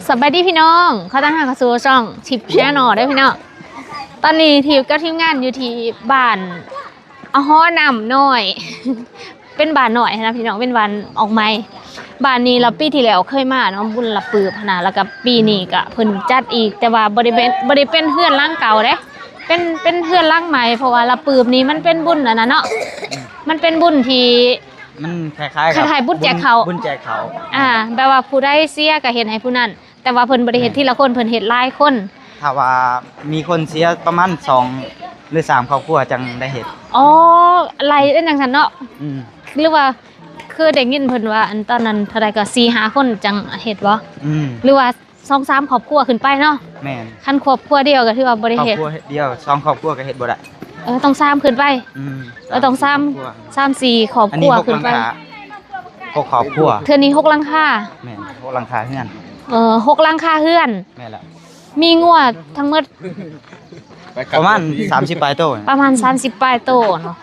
สบายดีพี่น้องเขาตั้งหากระทรวงช่องทิปแชนอลได้พี่น้องตอนนี้ทิปกับทีมงานอยู่ที่บ้านเอาฮ้อนำหน่อย เป็นบ้านหน่อยนะพี่น้องเป็นบ้านออกไม้บ้านนี้เราปีที่แล้วเคยมาเนาะบุญละปือพนาแล้วก็ปีนี้ก็เพิ่นจัดอีกแต่ว่าบ่ได้เป็นเฮือนหลังเก่าเด้เป็นเฮือนหลังใหม่เพราะว่าละปืบนี้มันเป็นบุญอันนั้นเนาะมันเป็นบุญที่มันคล้ายๆบุญแจกเขาแปลว่าผู้ได้เสียก็เฮ็ดให้ผู้นั้นแต่ว่าเพิ่นบ่ได้เฮ็ดทีละคนเพิ่นเฮ็ดหลายคนถ้าว่ามีคนเสียประมาณ2หรือ3ครอบครัวจังได้เฮ็ดอ๋อไล่ได้จังซั่นเนาะหรือว่าคือได้ยินเพิ่นว่าอันตอนนั้นเท่าใดก็ 4-5 คนจังเฮ็ดบ่หรือว่า 2-3 ครอบครัวขึ้นไปเนาะแม่นคันครอบครัวเดียวก็ถือว่าบ่ได้เฮ็ดครอบครัวเดียว2ครอบครัวก็เฮ็ดบ่ได้ต้อง3ขึ้นไปต้อง3-4 ครอบครัวขึ้นไป6ครอบครัวเทื่อนี้6หลังคาแม่น6หลังคาเฮือน6หลังคาเฮือนแม่นล่ะมีงัวทั้งหมดประมาณ30ปลายโตประมาณ30ปลายโตเนาะ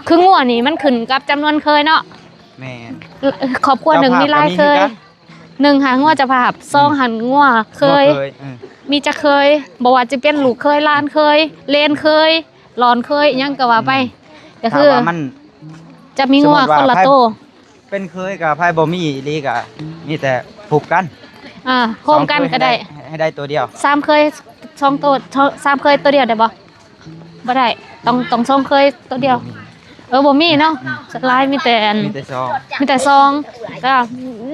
คืองัวนี่มันขึ้นกับจำนวนเคยเนาะแม่นครอบครัว1มีหลายเคย1หางัวจะภาพ2หันงัวเคยมีจะเคยบ่ว่าจะเป็นลูกเคยหลานเคยเลนเคยหลอนเคยหยังก็ว่าไปก็คือมันจะมีงัวคนละโตเป็นเคยกับไผบ่มีอีหลีก็มีแต่ผูกกันโฮมกันก็ได้ให้ได้ตัวเดียว3เคย2ตัว3เคยตัวเดียวได้บ่ได้ต้อง2เคยตัวเดียวบ่มีเนาะสไลด์มีแต่ซองก็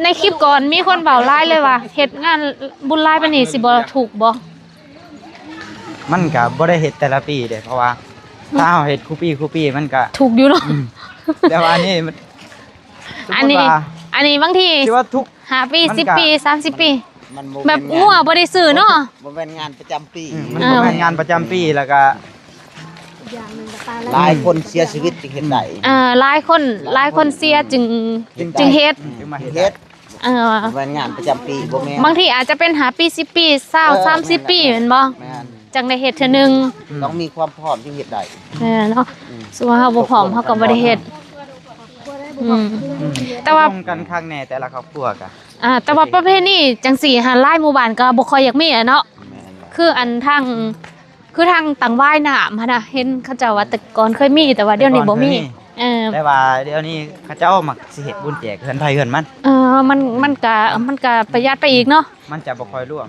ในคลิปก่อนมีคนเว้าไลน์เลยว่าเฮ็ดงานบุญไลน์ปานนี้สิบ่ถูกบ่มันก็บ่ได้เฮ็ดแต่ละปีเด้เพราะว่าถ้าเฮาเฮ็ดคู่ปีมันก็ถูกอยู่เนาะแต่ว่าอันนี้บางทีสิว่าทุก5ปี10ปี30ปีแบบงัวบ่ได้ซื้อเนาะบ่แม่นงานประจำปีมันบ่แม่นงานประจำปีแล้วก็หลายคนเสียชีวิตจึงเฮ็ดได้หลายคนเสียจึงเฮ็ดบ่แม่นงานประจำปีบ่แม่นบางทีอาจจะเป็น5ปี10ปี20 30ปีแม่นบ่จังได้เฮ็ดเทื่อนึงต้องมีความพร้อมจึงเฮ็ดได้เนาะสมมุติเฮาบ่พร้อมเฮาก็บ่ได้เฮ็ดแต่ว่ากันข้างแน่แต่ละครอบครัวก็แต่ว่าประเภทนี้จังซี่หาหลายหมู่บ้านก็บ่ค่อยอยากมีเนาะคืออันทางตังว่ายน้ำนะเห็นเขาเจ้าว่าแต่ก่อนเคยมีแต่ว่าเดี๋ยวนี้บ่มีแต่ว่าเดี๋ยวนี้เขาเจ้ามักสิเฮ็ดบุญแจกเฮือนไผเฮือนมันมันก็ประหยัดไปอีกเนาะมันจะบ่ค่อยร่วม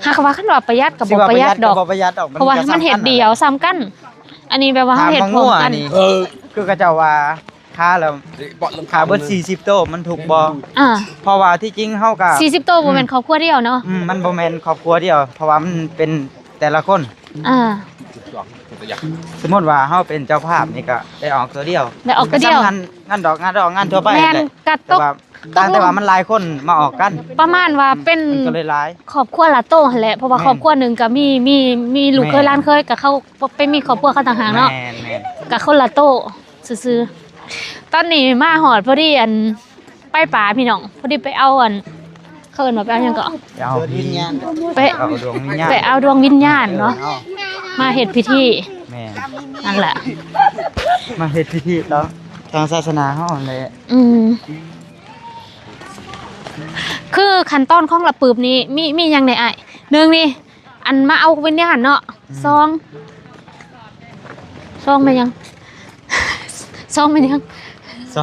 หากว่าคันว่าประหยัดก็บ่ประหยัดดอกเพราะว่ามันเฮ็ดเดียวซ้ำกันอันนี้แปลว่าเฮาเฮ็ดพร้อมกันคือเขาเจ้าว่าค่าแล้วค่าเบิด40โตมันถูกบ่เพราะว่าที่จริงเฮาก็40โตบ่แม่นครอบครัวเดียวเนาะมันบ่แม่นครอบครัวเดียวเพราะว่ามันเป็นแต่ละคนสมมติว่าเฮาเป็นเจ้าภาพนี่ก็ได้ออกตัวเดียวได้ออกตัวเดียวงานดอกงานทั่วไปแม่นกัดตกแต่ว่ามันหลายคนมาออกกันประมาณว่าเป็นก็เลยหลายครอบครัวละโตหั่นแหละเพราะว่าครอบครัวนึงก็มีลูกเคยหลานเคยก็เขาไปมีครอบครัวเขาต่างหากเนาะก็คนละโตซื่อๆตอนนี้มาฮอดพอดีอันไปป่าพี่น้องพอดีไปเอาอันเขินมาไปเอาหยังก็เอาวิญญาณไปเอาดวงวิญญาณเนาะมาเฮ็ดพิธีแม่นั่นแหละมาเฮ็ดพิธีแล้วทางศาสนาเฮาเลยคือขั้นตอนของละปืบนี้มีหยังในอ้าย1นี่อันมาเอาวิญญาณเนาะ2เป็นยัง2เป็นยังเ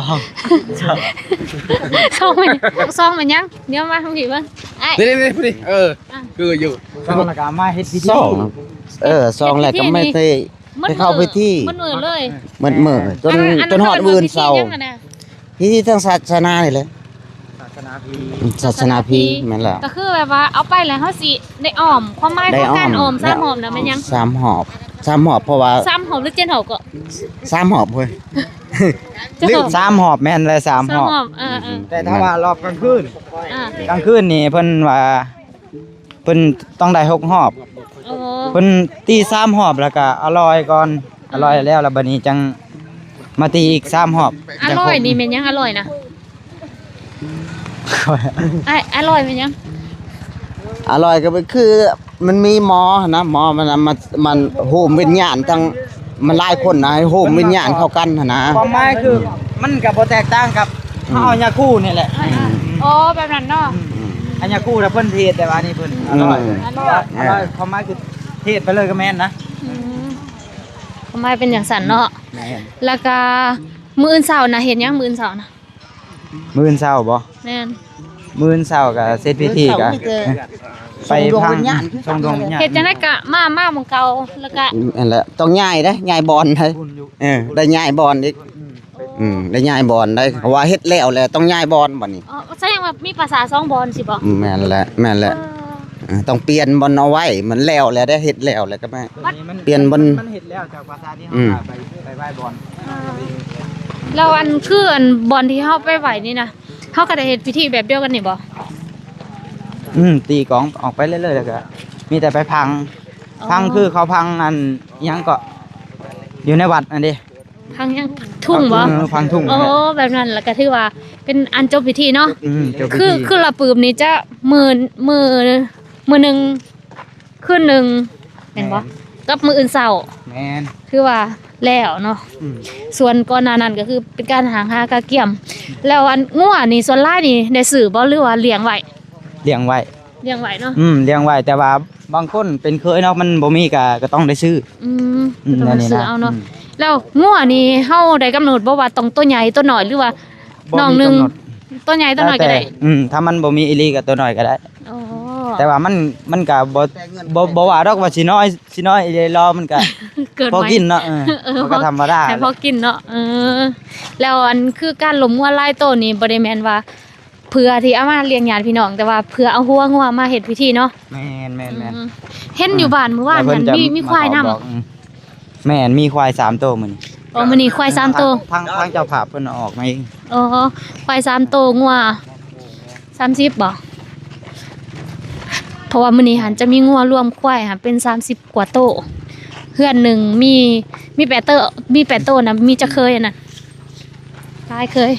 ดี๋ยวมาทำผิดบ้างนี่พอดีคืออยู่2แล้วก็มาเฮ็ดพิธี2แล้วก็ไม่ได้เข้าพิธีมันมือเลยมื้อจนฮอดมื้อเช้าพิธีทางศาสนานี่แหละศาสนาพีแม่นล่ะก็คือแบบว่าเอาไปแล้วเฮาสิได้อ้อมความหมายของการอ้อม3หอบน่ะแม่นยัง3หอบเพราะว่า3หอบหรือ7หอบก็3หอบเว้ย3หอบแม่นเลย3หอบแต่ถ้าว่ารอบกลางคืนนี่เพิ่นว่าเพิ่นต้องได้6หอบเพิ่นตี3หอบแล้วก็อร่อยก่อนอร่อยแล้วบัดนี้จังมาตีอีก3หอบอร่อยนี่แม่นยังอร่อยนะอร่อยแม่นยังอร่อยก็คือมันมีหมอนะหมอมันโหมวิญญาณทั้งมันหลายคนนะให้โหมวิญญาณเข้ากันนะความหมายคือมันก็บ่แตกต่างกับเฮาเอายาคู่นี่แหละอ๋อแบบนั้นเนาะ อันยากู้น่ะเพิ่นเทศแต่ว่านี่เพิ่นอร่อยเขามาคือเทศไปเลยก็แม่นนะ ทำไมเป็นอย่างสันเนาะ แม่น แล้วก็มื้ออื่นเช้านะเห็นยังมื้ออื่นเช้านะ มื้อเช้าบ่ แม่น มื้อเช้าก็เสร็จพิธีก็ไปพังส่งดวงวิญญาณ เฮ็ดจังได๋ก็มาหม้องเก่าแล้วก็ นั่นแหละต้องย้ายได้ย้ายบอลได้ได้ย้ายบอลอีกได้ย้ายบอลได้เพราะว่าเฮ็ดแล้วแหละต้องย้ายบอลบัดนี้ อ๋อแสดงว่ามีภาษา2บอนสิบ่ แม่นแหละต้องเปลี่ยนบอลเอาไว้มันแล้วแหละได้เฮ็ดแล้วแหละก็แม่เปลี่ยนบอล มันเฮ็ดแล้วจากภาษาที่เฮาไปไหว้บอล แล้วอันคืออันบอนที่เฮาไปไหวนี่นะเฮาก็ได้เฮ็ดพิธีแบบเดียวกันนี่บ่ ตีกลองออกไปเรื่อยๆแล้วก็มีแต่ไปพังคือเขาพังอันหยังก็อยู่ในวัดอันนี้ พังยังทุ่งบ่ พังทุ่ง โอ้แบบนั้นแล้วก็ถือว่าเป็นอันจบพิธีเนาะ เจ้าพิ คือ ธี คือละปืมนี้จะมือหนึงคืนหนึงแม่นบ่กับมื้ออื่นเช้า แม่น คือว่าแล้วเนาะส่วนก่อนหน้านั้นก็คือเป็นการหากะเกี่ยม แล้วอันงัวนี่ส่วนหลายนี่ได้ซื้อบ่หรือว่าเลี้ยงไว้ เลี้ยงไว้ เลี้ยงไว้เนาะ เลี้ยงไว้แต่ว่าบางคนเป็นเคยเนาะมันบ่มีก็ต้องได้ซื้อ ก็ต้องซื้อเอาเนาะแล้วงัวนี่เฮาได้กำหนดบ่ว่าต้องตัวใหญ่ตัวน้อยหรือว่าน้องหนึงตัวใหญ่ตัวน้อยก็ได้ ถ้ามันบ่มีอีหลีก็ตัวน้อยก็ได้ อ๋อ แต่ว่ามันก็บ่ว่าดอกว่าสิน้อยอีหลีรอมันก็ เกิด พอ ไหม กินเนาะมันก็ธรรมดา ให้พอกินเนาะแล้วอันคือการหลมงัวหลายโตวนี่บ่ได้แม่นว่าเพื่อที่เอามาเลี้ยงญาติพี่น้องแต่ว่าเพื่อเอาหัวงัวมาเฮ็ดพิธีเนาะ แม่น เห็นอยู่บ้านเมื่อวาน แล้ว นั้น เพิ่จะ มีควายนำ บอกแม่นมีควาย3ตัวมื้อนี้ อ๋อมื้อนี้ควาย3ตัว ทางเจ้าภาพเพิ่นเอาออกมาเอง อ๋อควาย3ตัวงัว30บ่เพราะว่ามื้อนี้หันจะมีงัวรวมควายค่ะเป็น30กว่าโตวเฮือนหนึงมี8ตัวนะมีจะเคยอันน่ะหลายเคย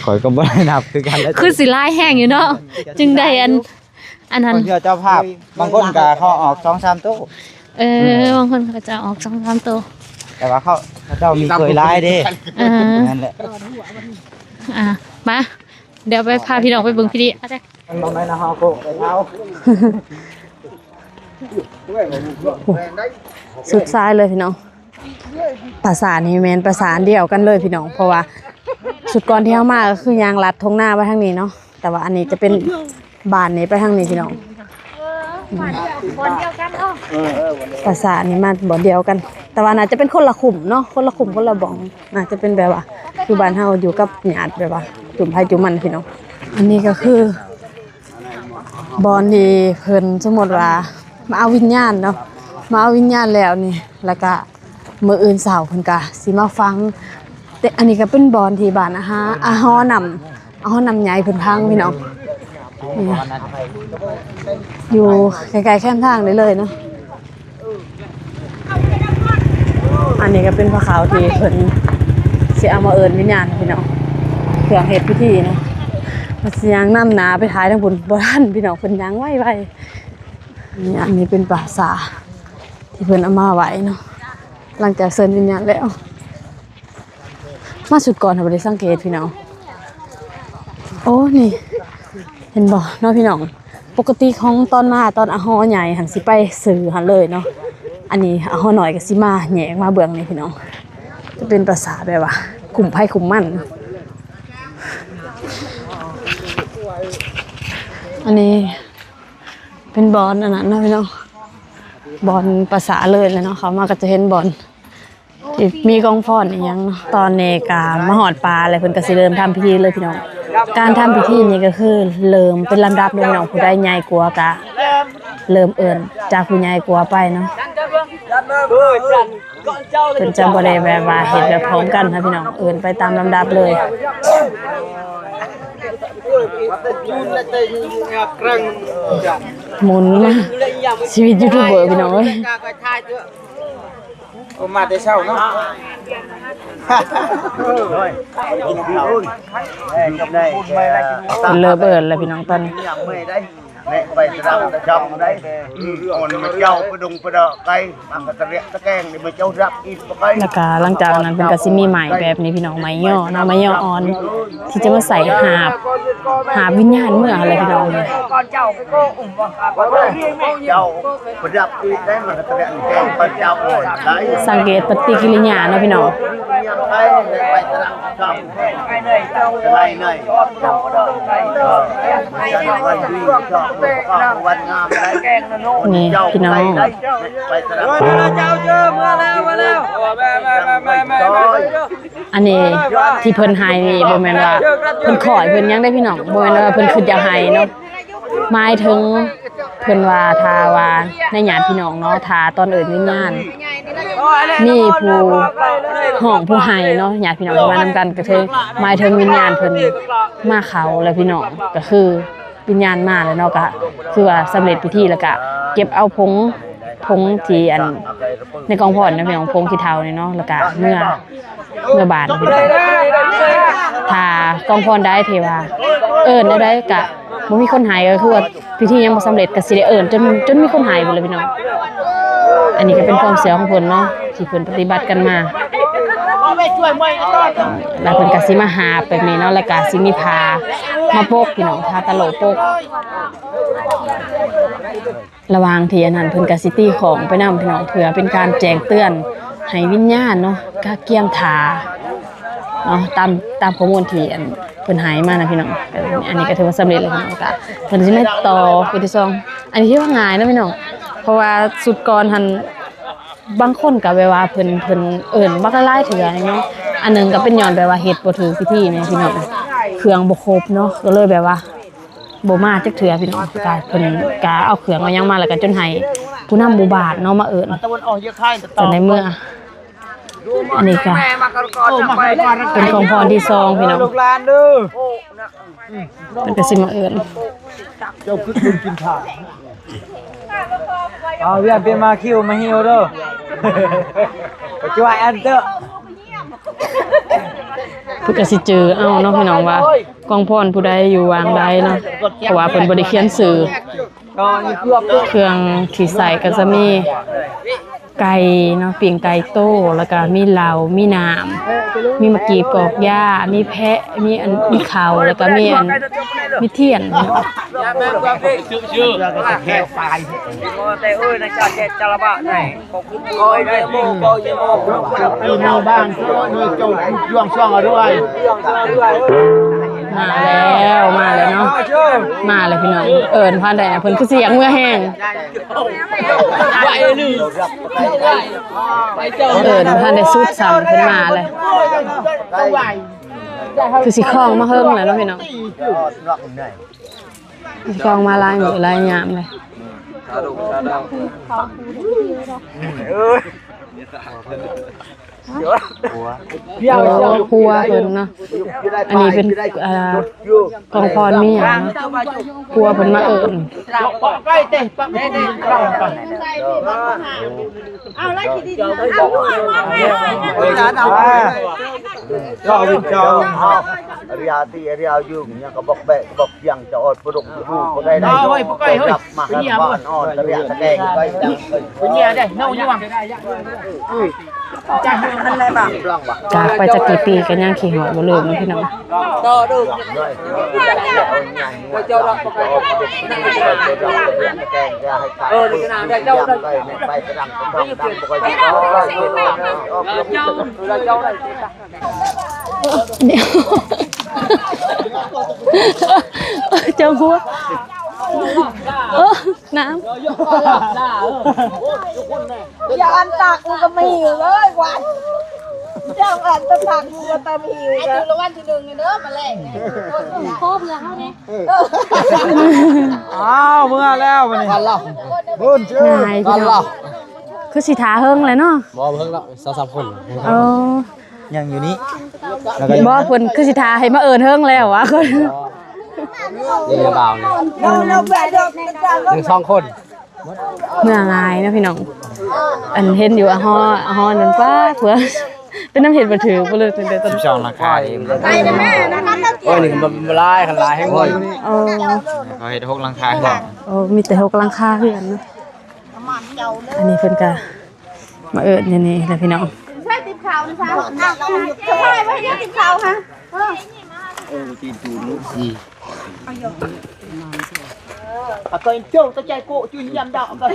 ข่อยก็บ่ได้นับคือกันแล้ว คือสิหลายแห้งอยู่เนาะจึงได้อันนั้น คนเชื่อเจ้าภาพบางคนก็เขาออก2-3ตัว บางคนก็จะออก2-3ตัว แต่ว่าเขาเจ้ามีเคยร้ายเด้ นั่นแหละ มาเดี๋ยวไปพาพี่น้องไปเบิ่งพิธีอาจารย์ มันบ่แม่นเฮาโกไปเท้า สุดซ้ายเลยพี่น้องประสานนี่แมนประสานเดียวกันเลยพี่น้องเพราะว่าสุดก่อนที่เฮามาก็คือยางลัดทงหน้าไปทางนี้เนาะแต่ว่าอันนี้จะเป็นบ้านนี้ไปทางนี้พี่น้อง บนเดียวกันเนาะ ประสานนี่มาบ่เดียวกัน แต่ว่าน่าจะเป็นคนละขุมเนาะคนละขุมคนละบ่องน่าจะเป็นแบบว่าอยู่บ้านเฮาอยู่กับญาติแบบว่าจุ่มไผจุ่มมันพี่น้องอันนี้ก็คือบอนที่เพิ่นสมมุติว่ามาเอาวิญญาณเนาะมาเอาวิญญาณแล้วนี่แล้วก็มื้ออื่นเช้าเพิ่นก็สิมาฟังแต่อันนี้ก็เป็นบอนที่บ้านอาฮอนำใหญ่เพิ่นพังพี่น้องนี่อยู่ไกลๆแค่ทางเลยเนาะอันนี้ก็เป็นพระขาวที่เพิ่นสิเอามาเอิ้นวิญญาณพี่น้องเครื่องเฮ็ดพิธีเนาะมันสิย่างนำหน้าไปท้ายทางพุ่นบ่ทันพี่น้องเพิ่นย่างไวๆนี่อันนี้เป็นปราสาทที่เพิ่นเอามาไว้เนาะหลังจากเชิญวิญญาณแล้วมาสุดก่อนบ่ได้สังเกตพี่น้องโอ้นี่เห็นบ่เนาะพี่น้องปกติของตอนมาตอนอาฮอใหญ่หันสิไปสื่อหันเลยเนาะอันนี้อาฮอหน่อยก็สิมาแหยกมาเบื้องนี่พี่น้องจะเป็นปราสาทแบบว่ากลุ่มไผ่กลุ่มมันอันนี้เป็นบอนอันนั้นนะพี่น้องบอนปราสาทเลยเนาะเขามาก็จะเห็นบอนที่มีกองฟ้อนอีหยังเนาะตอนนี้ก็มาหอดปลาอะไรเพิ่นก็สิเริ่มทำพิธีเลยพี่น้องการทำพิธีนี้ก็คือเริ่มเป็นลำดับเลยพี่น้องผู้ใดใหญ่กว่าก็เริ่มเอิ้นจากผู้ใหญ่กว่าไปเนาะเพิ่นจะบ่ได้แบบว่าเฮ็ดแบบพร้อมกันนะพี่น้องเอิ้นไปตามลำดับเลยหมุนมาชีวิตยูทูบเบอร์พี่น้องเอ้ย มาแต่เช้าเนาะ เป็นเลอเบิร์ดเลยพี่น้องตอนนี้ Nek baik terang jam đấy. Còn mà châu cái đùng cái đợ cây bằng cái tẹt tẹt keng thì mà châu rap ít cây. แล้วก็หลังจากนั้นเพิ่นก็สิมีใหม่แบบนี้พี่น้องไม้ย่อเนาะไม้ย่ออ่อนที่จะมาใส่หาบวิญญาณเมื่ออะไรพี่น้องเนี่ย Con châu cái cô ủng vào châu cái rap ít đấy mà cái tẹt keng con châu rồi đấy. สังเกตปฏิกิริยาเนาะพี่น้อง Cây baik terang jam. Cái này châu cái này. Châu cái đợ cây. Cái này châu văn ngam đấy. นี่พี่น้อง Baik terang. อันนี้ที่เพิ่นให้นี่บ่แม่นว่าเพิ่นขอให้เพิ่นยังได้พี่น้องบ่แม่นว่าเพิ่นคิดอยากให้เนาะหมายถึงเพิ่นว่าถ้าว่าในญาติพี่น้องเนาะถ้าตอนเอิ้นวิญญาณมีผู้ห้องผู้ให้เนาะญาติพี่น้องมานำกันก็คือหมายถึงวิญญาณเพิ่นมาเข้าแล้วพี่น้องก็คือวิญญาณมาแล้วเนาะก็คือว่าสำเร็จพิธีแล้วก็เก็บเอาผงที่อันในกองพรนะพี่น้องผงขี้เถ้านี่เนาะแล้วก็เมื่อบานพี่น้องถ้ากองพรได้เทว่าเอิ้นได้ก็บ่มีคนหายก็คือว่าพิธียังบ่สำเร็จก็สิได้เอิ้นจนมีคนหายไปเลยพี่น้องอันนี้ก็เป็นความเชื่อของเพิ่นเนาะที่เพิ่นปฏิบัติกันมาแล้วเพิ่นก็สิมาหาแบบนี้เนาะแล้วก็สิมีผ้ามาโปกพี่น้องผ้าตะโหลโปกระหว่างที่อันนั้นเพิ่นก็สิตีของไปนำพี่น้องเพื่อเป็นการแจ้งเตือนให้วิญญาณเนาะก็เกียมถาเนาะตามข้อมูลที่อันเพิ่นให้มานะพี่น้องอันนี้ก็ถือว่าสำเร็จแล้วพี่น้องก็เพิ่นสิไม่ต่อไปที่2อันนี้ที่ว่าง่ายนะพี่น้องเพราะว่าสุดก่อนหันบางคนก็แบบว่าเพิ่นเอิ้นบักละลายเถื่อเนาะอันนึงก็เป็นย้อนแบบว่าเฮ็ดบ่ถูกพิธีแม่พี่น้องเครื่องบ่ครบเนาะก็เลยแบบว่าบ่มาจักเถื่อพี่น้องก็เพิ่นก็เอาเครื่องเอาหยังมาแล้วก็จนให้ผู้นำหมู่บ้านเนาะมาเอิ้นจนในเมื่ออันนี้ก็เป็นของพรที่2พี่น้องเป็นก็สิมาเอิ้น เอาเวียนเป็นมาคิวมาฮิวเด้อไปช่วยอันเด้อ เพิ่นก็สิเจอเอาเนาะพี่น้องว่ากองพรผู้ใดอยู่วางใดเนาะเพราะว่าเพิ่นบ่ได้เขียนชื่อ ก็นี่เกือบ เครื่องที่ใส่ก็จะมีไก่เนาะปิ้งไก่โต้แล้วก็มีเหล้ามีน้ำมีมะกรีดกอกหญ้ามีแพะมีข้าวแล้วก็มีเทียน Tè ơi này cha là bạn này coi đây coi Nào bạn nuôi trâu chuông xoang ở đây. มาแล้วเนาะมาแล้วพี่น้องเอิ้นพานใดนะเพิ่นคือเสียงเมื่อแห้งเอิ้นพานใดสุดซ้ำเพิ่นมาเลยคือสิคล้องมาเฮิงแล้วเนาะพี่น้องสิคล้องมาลายมื้อลายยามเลยครัวเพิ่นเนาะอันนี้เป็นกองพรมีหยังครัวเพิ่นมาเอิ้น Cho vịt cho Ria ti ria dương nha có bọc bẹ bọc giang cho ớt product du có đây đây. Rồi bọc cây hơi. Cái nhà bọn on ria ta đen cây. Cái nhà đây nâu như bằng. จากไปจากกี่ปีกันยังขี่หอยบ่ลืมนะพี่น้อง เดี๋ยวเจ้าหัวน้ำ อย่าอันตากกูก็ไม่หิวเลยวันเจ้าอันตะตากกูก็ตามหิวนะละวันที่1นี่เด้อมาแลกโคบเลยเฮานี่ อ้าวเมื่อแล้ววันนี้กันแล้วบุญเชื่อกันแล้ว คือสิทาเฮิงเลยเนาะ บ่เพิ่งแล้ว2-3 คน เออ ยังอยู่นี่ บ่เพิ่นคือสิทาให้มาเอิ้นเฮิงแล้ววะคน นี่บ่าวนี่ เราแบกดอก1-2 คน เมื่อไงนะพี่น้องอันเห็นอยู่อะฮอนั่นป้าเผื่อ เป็นน้ำเห็ดบ่ถือบ่เลยตั้งแต่ต้น 12ราคาเอง ไปนะแม่นะนั่นน่ะ โอ้ยนี่มันลายคันลายให้งอย โอ้ เขาเฮ็ด6ราคาก่อน โอ้มีแต่6หลังคาคือกันเนาะอันนี้เพิ่นก็มาเอิ้นอย่างนี้แหละพี่น้อง ใช่ติดข่าวนะจ๊ะจะไปไว้ยังติดข่าวฮะก็เจ้าตะใจโกจุนยำดอกก็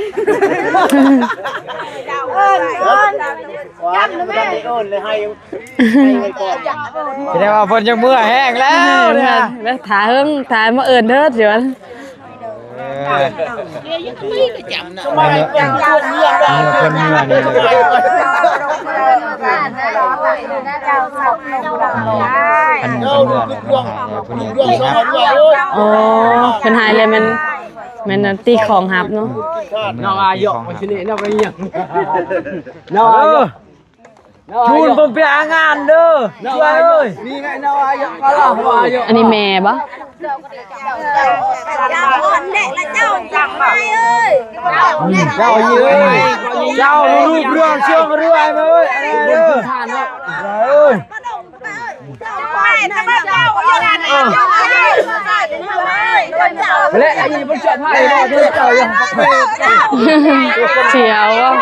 จำนะแม่ โอนเลยให้ก่อน แสดงว่าเพิ่นจังเมื่อแห้งแล้วเนี่ย แล้วถ่าเฮิงถ่ามาเอิ้นเด้อเดี๋ยว ทำไมเป็นคนเยี่ยมได้ เพิ่นเมื่อนี่ อันนี้เป็นเมื่อเลยเพิ่นเมื่อครับ โอ้เพิ่นหายเลยมันตีของหับเนาะ น้องอายกมาชินี่น้องไปเยี่ยมน้องอายกชูนผมไปหางานเด้อช่วยเอ้ยนี่ไงน้องอายกก็ล่ะน้องอายก อันนี้แม่บ่ เจ้าอ่อนเด็กและเจ้าจังไม่เอ้ย เจ้าเย้ยเจ้ารูปเรื่องเชื่องเรื่อยมาเอ้ยเด้อทานเนาะเอ้ย ไม่แต่ว่าเจ้าอย่างนั้นเจ้าไม่ และไอ้มันเชื่อไพ่เนาะเด้อเจ้าอย่าง เสียวอ่ะ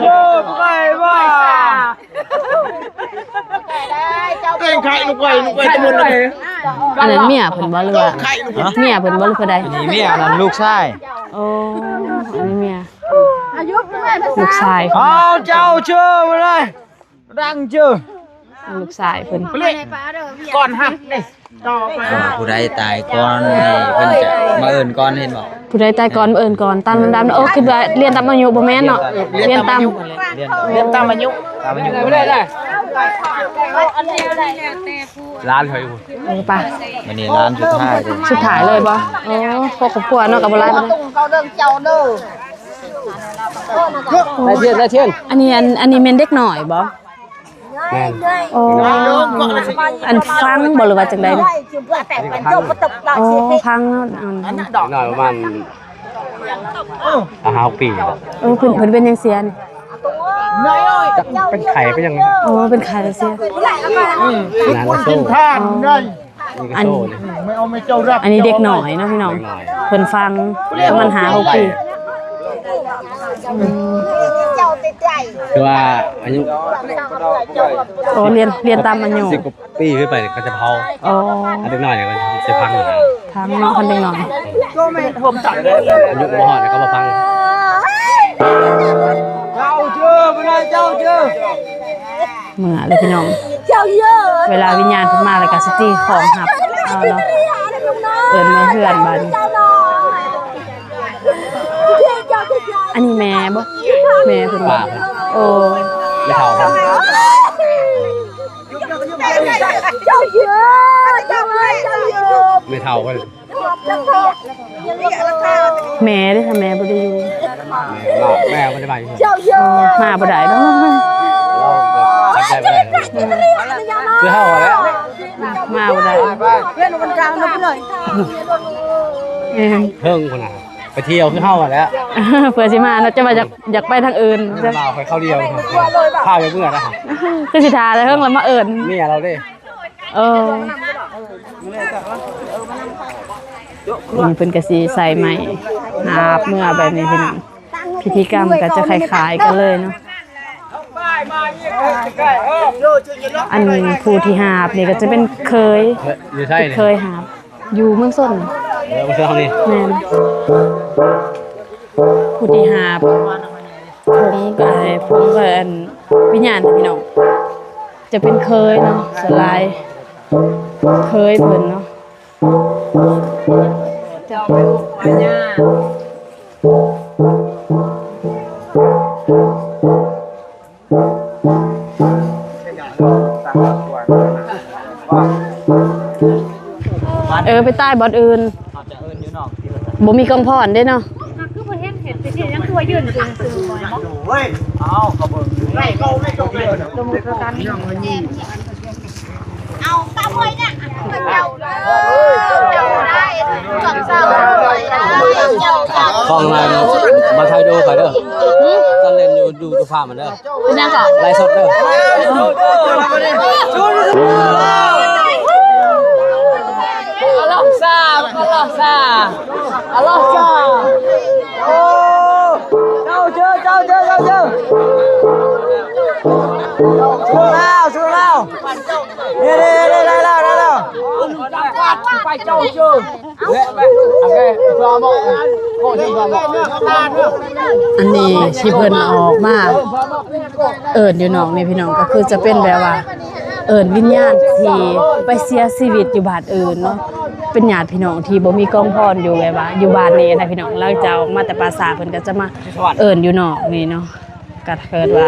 โอ้ไปว่าเก่งไข่ลูกไก่ทั้งหมดเลย อันนั้นเมียเพิ่นบ่หรือว่าเมียเพิ่นบ่หรือเพิ่นใด นี่เมียนั่นลูกชาย โอ้อันนี้เมียลูกชาย เอาเจ้าเชื่อมาเลยดังเชื่อ ลูกชายเพิ่น ก่อนหักนี่ต่อไป ผู้ใดตายก่อนนี่เพิ่นจะมาเอิ้นก่อนเห็นบ่ ผู้ใดตายก่อนเอิ้นก่อนตามลำดับโอ้คิดว่าเรียนตามอายุบ่แม่นเนาะเรียนตาม เรียนตามอายุ ตามอายุ ไม่ได้ร้านเฮ้ย ไป วันนี้ร้านสุดท้ายเลย สุดท้ายเลยบ่โอ้พวกครอบครัวเนาะก็บ่หลายปานใด เขาเดินเจ้าเด้อ ได้เทียน อันนี้แม่นเด็กน้อยบ่โอ้อันฟังบ่หรือว่าจังได๋นี่ แต่เป็นเจ้าประตูเรา โอ้ สิ พังเนาะ หน่อยประมาณ5 ปี เพิ่นเป็นจังเสียนี่ เป็นไข่เป็นยังไง โอ้เป็นใครเสีย นานโซ่ ท่านได้ อัน ไม่เอาไม่เจ้ารับ อันนี้เด็กหน่อยเนาะพี่น้องเพิ่นฟังประมาณ5-6ปี เจ้าติดใจ คือว่าอายุ โอ้เรียนตามอายุ 10 กว่าปีขึ้นไปก็จะเผา โอ้ อันเล็กน้อยเนี่ยมันจะพังอยู่นะ พังเนาะคันเด็กน้อย อายุบ่ฮอดก็มาพังเจ้าเชื่อไม่ได้เจ้าเชื่อ เมื่อเลยพี่น้อง เจ้าเยอะ เวลาวิญญาณเพิ่นมาแล้วก็สิตีของหับเอาเนาะเอิ้นมาเฮือนบัดนี้อันนี้แม่บ่แม่เพิ่นบ่โอ้ ไม่เท่าครับ เจ้าเยอะเจ้าเลยเจ้าเยอะ ไม่เท่ากัน แม่เด้อถ้าแม่บ่ได้อยู่ แม่ก็จะมาอยู่ เจ้าเยอะ มาบ่ได้เนาะ จับใจไม่ได้คือเท่าแล้ว มาบ่ได้ เล่นมันกลางนะพี่เลย เออ เพิ่งคนน่ะไปเที่ยวคือเท่าแล้ว เพื่อสิมาเนาะจะว่าอยากไปทางอื่น เราไปเข้าเดียวข้าวไปเมื่อนะ คือสิทาแล้วเพิ่งแล้วมาเอิ้น นี่เราดิ เออนี่เพิ่นก็สิใส่ไม้หาบเมื่อแบบนี้พี่น้องพิธีกรรมก็จะคล้ายๆกันเลยเนาะอันผู้ที่หาบนี่ก็จะเป็นเคย อยู่ใช่เนี่ย เคยหาบอยู่เมืองส้น มาซื้อทางนี้ แม่นผู้ที่หาบผมก็ให้ผมก็อันวิญญาณพี่น้องจะเป็นเคยเนาะสลายเคยเพิ่นเนาะจะไปอุปญาไปใต้บอดอื่นบ่มีกองพรเด้เนาะ เฮ้ยเอากระเบื้องไม่เขาไม่จบเลย เอาตามไว้เนี่ยเจ้าได้จับเจ้าได้เจ้า คลองมาไทยดูไปเด้อ อนเล่นอยู่ดูตัวฟ้ามันเด้อ เป็นยังก่อน ไล่สดเด้อ อัลลอฮ์ซาอัลลอฮ์ซาอัลลอฮ์ซา เจ้าเจอสู้แล้วนี่ได้แล้วไปเจ้าเจอโอเคพร้อมบ่โคตรพร้อมบ่ อันนี้ที่เพิ่นออกมาเอิ้นอยู่น้องนี่พี่น้องก็คือจะเป็นแบบว่าเอิ้นวิญญาณที่ไปเสียชีวิตอยู่บ้านอื่นเนาะเป็นญาติพี่น้องที่บ่มีกองพรอยู่แบบว่าอยู่บ้านนี้นะพี่น้องแล้วจะออกมาแต่ปราสาทเพิ่นก็จะมาเอิ้นอยู่นอกนี่เนาะก็เกิดว่า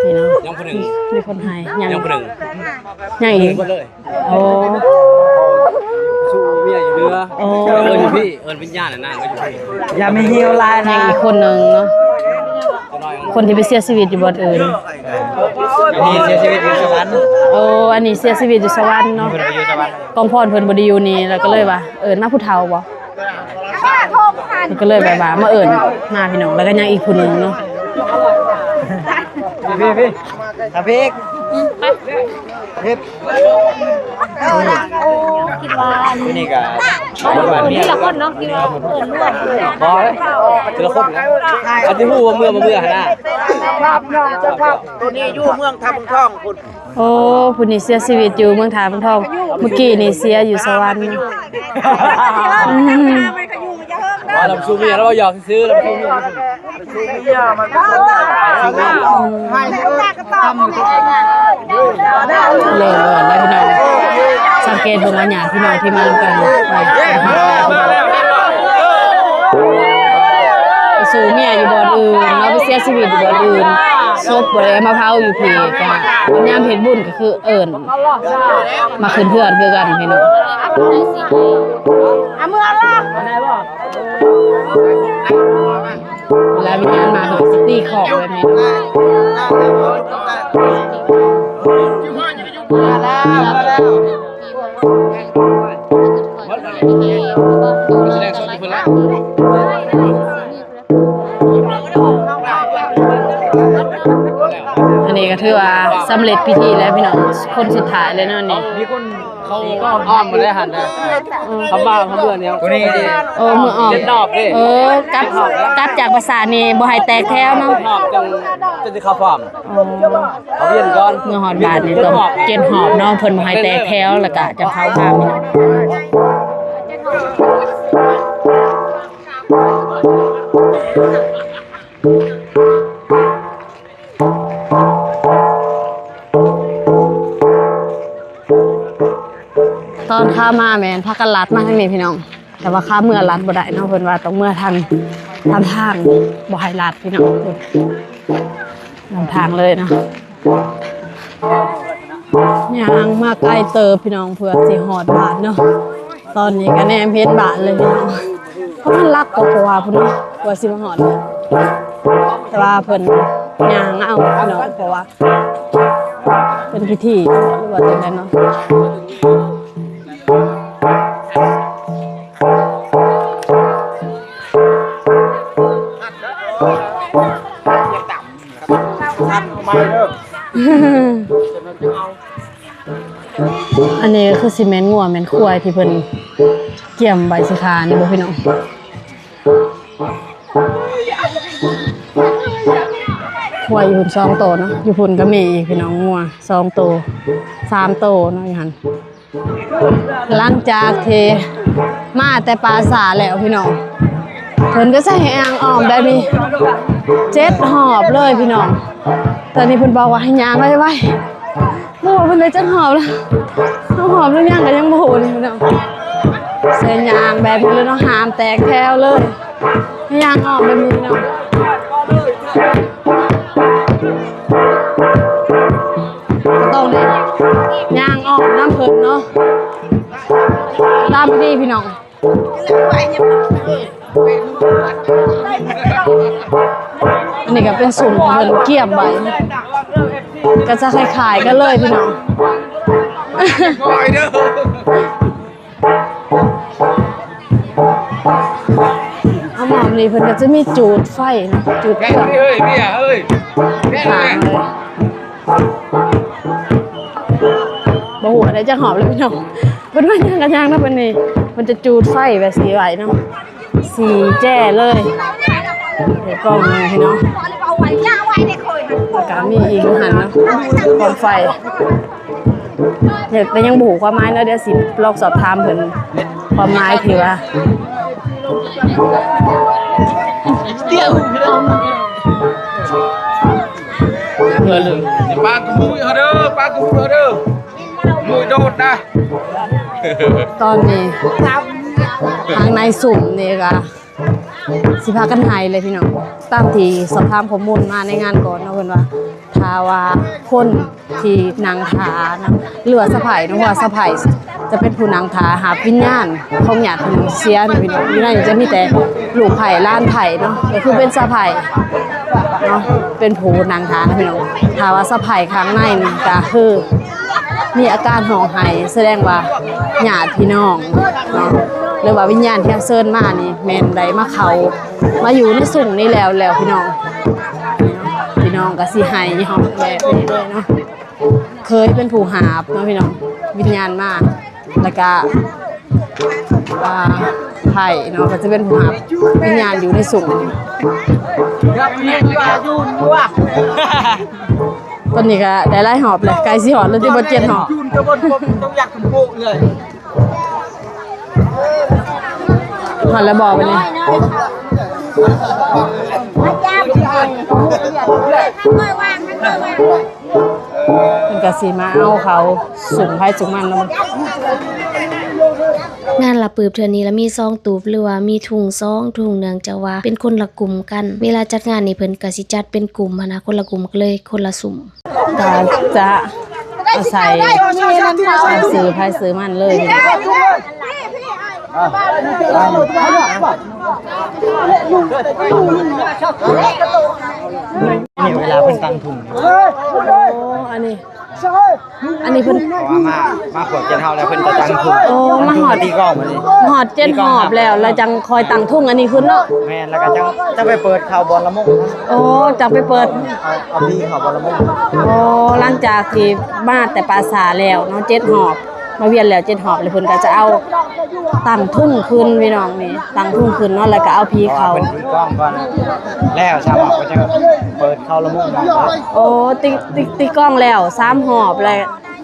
นี่เนาะ ยังคนหนึ่ง มีคนให้ยัง ยังคนหนึ่ง ยังอีก คนเลย โอ้ สู้เมียอยู่เรือ โอ้ อยู่พี่เอิญวิญญาณน่ะนะก็อยู่พี่ อย่าไม่หิวลาย ยั นะ งอีกคนหนึงเนาะ ตัวน้อยของ คนที่ไปเสียชีวิตอยู่บ่อนอื่น นี่เสียชีวิตอยู่สวรรค์ โอ้อันนี้เสียชีวิตอยู่สวรรค์เนาะ เพิ่นไปอยู่สวรรค์ กองพรเพิ่นบ่ได้อยู่นี่แล้วก็เลยว่ามาผู้เฒ่าบ่ก็เลยแบบว่ามามาพี่น้องแล้วก็ยังอีกคนนึงเนาะ พี่ถ้าพี่เฮ็ดนี่ก็บ้านเมีย ทีละคนเนาะที่ว่าเอิ้นร่วม บอเลยเจอคนนะอันที่พูดว่าเมื่อหนะ ตัวนี้อยู่เมืองทับท่องคุณ โอ้ผู้นี้เสียชีวิตอยู่เมืองทาเมืองทองเมื่อกี้นี่เสียอยู่สวรรค์ เราสู้เมียแล้วเราหยอกซื้อเราสู้เมีย เลยแล้วพี่น้องสังเกตเบิ่งว่าญาติพี่น้องที่มากันไปสู่เมียอยู่บ่อนอื่นเนาะไปเสียชีวิตอยู่บ่อนอื่นศพบ่ได้มาเผาอยู่พี่ก็ยามเฮ็ดบุญก็คือมาขึ้นเพื่อนคือกันพี่น้องเวลาวิญญาณมาคือสิตีของแบบนี้เนาะ แสดงสดที่เพิ่นละ อันนี้ก็ถือว่าสำเร็จพิธีแล้วพี่น้องคนสุดท้ายเลยเนาะนี่ มีคนเขาอ้อมมาได้หันนะเขาบ้าเขาเบื่อเนี่ย ตัวนี้ โอ้มือออก เจ็ดดอกดิ กัดจากภาษานี่บ่ให้แตกแถวเนาะ หอบจังจะเข้าฟอร์มเขาเวียนก่อน เมื่อฮอดบาทนี่ต้องเกณฑ์หอบเนาะเพิ่นบ่ให้แตกแถวแล้วก็จะเข้าพามพี่น้องตอนข้ามาแม่นพากันลัดมาทางนี้พี่น้องแต่ว่าข้าเมื่อลัดบ่ได้เนาะเพิ่นว่าต้องเมื่อทางบ่ให้ลัดพี่น้องนำทางเลยเนาะย่างมาใกล้เติบพี่น้องเพื่อสิฮอดบ้านเนาะตอนนี้ก็แนมเฮ็ดบ้านเลยพี่น้องเพราะมันรักก็เพราะว่าพุ่นเนาะว่าสิมาฮอดเลยแต่ว่าเพิ่นย่างเอาพี่น้องเพราะว่าเป็นพิธีหรือว่าจังไดเนาะ อันนี้คือซีเมนต์งัวแม่นควายที่เพิ่นเกี่ยมใบสิคานี่บ่พี่น้องควายอยู่พุ่น2โตวเนาะอยู่พุ่นก็มีอีกพี่น้องงัว2โตว3โตวเนาะอยู่หั่นหลังจากที่มาแต่ปราสาทแล้วพี่น้องเพิ่นก็ใส่อ่างอ้อมได้มี7หอบเลยพี่น้องตอนนี้เพิ่นบอกว่าให้ย่างไว้ๆบ่ว่าเพิ่นเลย7หอบแล้วเอาหอบแล้วย่างก็ยังบ่ฮู้เลยพี่น้องใส่ย่างแบบนี้เลยเนาะหามแตกแถวเลยให้ย่างอ้อมแบบนี้พี่น้องก็ต้องนี่ย่างอ้อมน้ำเพิ่นเนาะตามพิธีพี่น้องอันนี้ก็เป็นสุ่มที่เพิ่นเกี่ยมใบก็จะคล้ายๆกันเลยพี่น้องเอาหมอมนี่ นี้เพิ่นก็จะมีจูดไฟนะจูดเครื่อง เฮ้ยพี่เฮ้ย ทางเลยบ่หัวได้จะหอบเลยพี่น้องเพิ่นว่าย่างกันย่างนะเพิ่นนี่เพิ่นจะจูดไฟแบบสีไหวเนาะสีแจ้เลยเดี๋ยวกล้องนึงพี่น้องแล้วก็มีอีกหันเนาะกองไฟแต่ยังบ่ฮู้ความหมายเนาะเดี๋ยวสิลองสอบถามเพิ่นความหมายที่ว่าba cái mũi ở đâu ba cái mũi ở đâu mũi đột nè ตอนนี้ทางในสุ่มนี่ก็สิพากันหายเลยพี่น้องตามที่สอบถามข้อมูลมาในงานก่อนเนาะเพิ่นว่าถ้าว่าคนที่นางทานะหรือว่าสะไผเนาะว่าสะไผจะเป็นผู้นางทาหาวิญญาณของญาติเพิ่นเสียนะพี่น้องอยู่ในนี้จะมีแต่ลูกไผ่ล้านไผ่เนาะก็คือเป็นสะไผเนาะเป็นผู้นางทานะพี่น้องถ้าว่าสะไผข้างในนี่ก็คือมีอาการห่อไห้แสดงว่าญาติพี่น้องเนาะหรือว่าวิญญาณที่เชิญมานี่แม่นได้มาเขามาอยู่ในสุ่มนี้แล้วพี่น้องก็สิไห้ห้องแบบนี้เลยเนาะเคยเป็นผู้หาบเนาะพี่น้องวิญญาณมาแล้วก็ไผ่เนาะก็จะเป็นผู้หาบวิญญาณอยู่ในสุ่มตอนนี้ก็ได้ไล่หอบเลยไกลสิหอดเลยที่บนเจียนหอบหอดแล้วบอกไปเลยเป็นกระสีมาเอาเขาสูงไพ่สูงมันแล้ว งานละปืบเทื่อนี้แล้วมีซองตูบหรือว่ามีถุงซองถุงเนืองจะว่าเป็นคนละกลุ่มกันเวลาจัดงานนี่เพิ่นก็สิจัดเป็นกลุ่มนะคนละกลุ่มก็เลยคนละสุ่ม จะอาศัยซื้อไพ่ซื้อมันเลยนี่เวลาเพิ่นตั้งทุ่ง อันนี้เพิ่นมาขวดเจ็ดเท่าแล้วเพิ่นจะตั้งทุ่ง โอ้มาหอด ตีกล้องมาดิ หอดเจ็ดหอบแล้วจังคอยตั้งทุ่งอันนี้ขึ้นเนาะ แม่นแล้วก็จะไปเปิดข่าวบอลละมุง โอ้จังไปเปิด เอาพี่ข่าวบอลละมุง โอ้หลังจากที่มาแต่ปราสาทแล้วเนาะเจ็ดหอบมาเวียนแล้วเจ็ดหอบเลยเพิ่นก็จะเอาตั้งทุ่งขึ้นพี่น้องนี่ตั้งทุ่งขึ้นเนาะแล้วก็เอาพีเขา เพิ่นตีกล้องก่อนแล้วชาวบ้านก็จะเปิดข่าวละมุง โอ้ติกล้องแล้ว3หอบแ